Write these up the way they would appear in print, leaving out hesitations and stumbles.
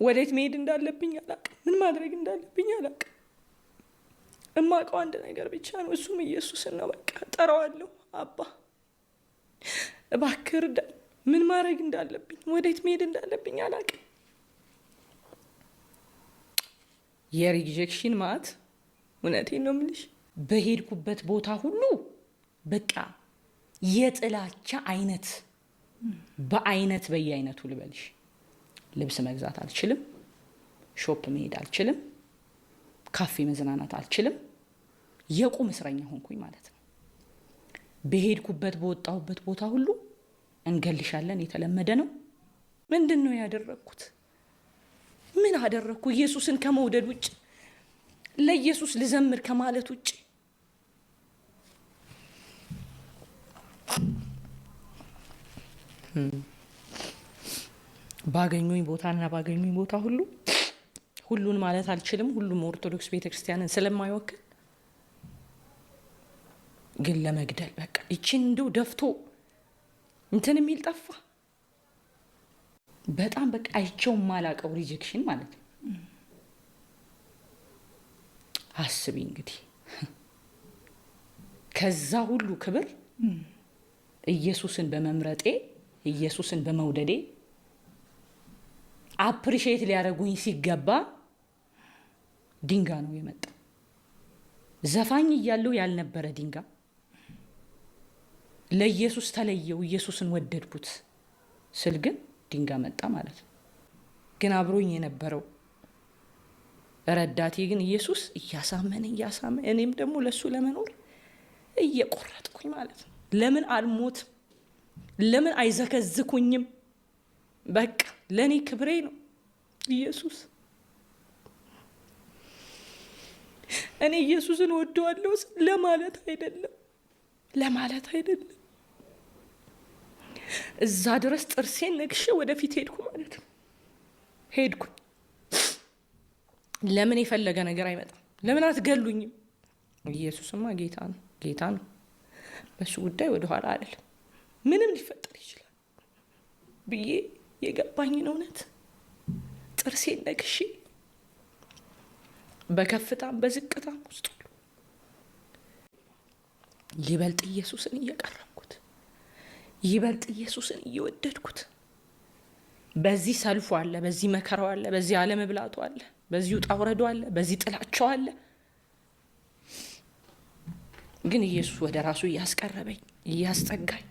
ወዴት መሄድ እንዳለብኝ አላቅም። ምን ማድረግ እንዳለብኝ አላቅም። እማውቀው አንድ ነገር ብቻ ነው፣ እሱም ኢየሱስን ነው። በቃ ጠራዋለሁ። አባ እባክህ እርዳኝ። ምን ማድረግ እንዳለብኝ፣ ወዴት መሄድ እንዳለብኝ አላቅም። የሪጀክሽን ማት እውነቴን ነው የምልሽ። በሄድኩበት ቦታ ሁሉ በቃ የጥላቻ አይነት በአይነት በየአይነቱ ልበልሽ። ልብስ መግዛት አልችልም፣ ሾፕ መሄድ አልችልም፣ ካፌ መዝናናት አልችልም። የቁም እስረኛ ሆንኩኝ ማለት ነው። በሄድኩበት በወጣሁበት ቦታ ሁሉ እንገልሻለን የተለመደ ነው። ምንድን ነው ያደረግኩት? ምን አደረግኩ? ኢየሱስን ከመውደድ ውጭ፣ ለኢየሱስ ልዘምር ከማለት ውጭ ባገኙኝ ቦታና ባገኙኝ ቦታ ሁሉን ማለት አልችልም። ሁሉም ኦርቶዶክስ ቤተክርስቲያንን ስለማይወክል ግን ለመግደል በቃ ይችን እንደው ደፍቶ እንትን የሚል ጠፋ። በጣም በቃ አይቼው ማላቀው ሪጀክሽን ማለት ነው። አስቢ እንግዲህ ከዛ ሁሉ ክብር ኢየሱስን በመምረጤ ኢየሱስን በመውደዴ አፕሪሺየት ሊያደርጉኝ ሲገባ ድንጋይ ነው የመጣው። ዘፋኝ እያለው ያልነበረ ድንጋይ ለኢየሱስ ተለየው፣ ኢየሱስን ወደድኩት ስል ግን ድንጋይ መጣ ማለት ነው። ግን አብሮኝ የነበረው ረዳቴ ግን ኢየሱስ እያሳመነ እኔም ደግሞ ለሱ ለመኖር እየቆረጥኩኝ ማለት ነው። ለምን አልሞት? ለምን አይዘከዝኩኝም? በቃ ለኔ ክብሬ ነው ኢየሱስ። እኔ ኢየሱስን ወደዋለሁ ለማለት አይደለም። እዛ ድረስ ጥርሴን ነክሼ ወደፊት ሄድኩ ማለት ነው። ሄድኩኝ። ለምን የፈለገ ነገር አይመጣም? ለምን አትገሉኝም? ኢየሱስማ ጌታ ነው። በሱ ጉዳይ ወደኋላ አይደለም። ምንም ሊፈጠር ይችላል ብዬ የገባኝን እውነት ጥርሴን ነክሼ በከፍታም በዝቅታም ውስጥ ሁሉ ይበልጥ ኢየሱስን እየቀረብኩት፣ ይበልጥ ኢየሱስን እየወደድኩት። በዚህ ሰልፉ አለ፣ በዚህ መከራው አለ፣ በዚህ አለመብላቱ አለ፣ በዚህ ውጣ ውረዱ አለ፣ በዚህ ጥላቻው አለ። ግን ኢየሱስ ወደ ራሱ እያስቀረበኝ እያስጠጋኝ፣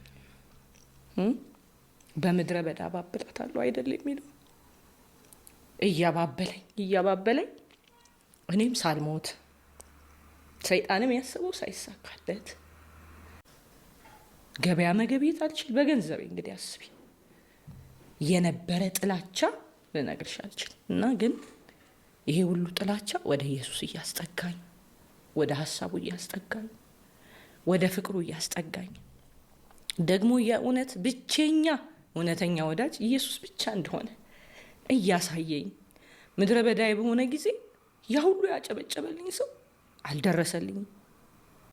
በምድረ በዳ ባብላታለሁ አይደል የሚለው፣ እያባበለኝ እኔም ሳልሞት ሰይጣንም ያስበው ሳይሳካለት ገበያ መገብየት አልችል በገንዘቤ። እንግዲህ አስቢ የነበረ ጥላቻ ልነግርሽ አልችል እና ግን ይሄ ሁሉ ጥላቻ ወደ ኢየሱስ እያስጠጋኝ፣ ወደ ሀሳቡ እያስጠጋኝ፣ ወደ ፍቅሩ እያስጠጋኝ፣ ደግሞ የእውነት ብቸኛ እውነተኛ ወዳጅ ኢየሱስ ብቻ እንደሆነ እያሳየኝ፣ ምድረ በዳይ በሆነ ጊዜ ያ ሁሉ ያጨበጨበልኝ ሰው አልደረሰልኝም።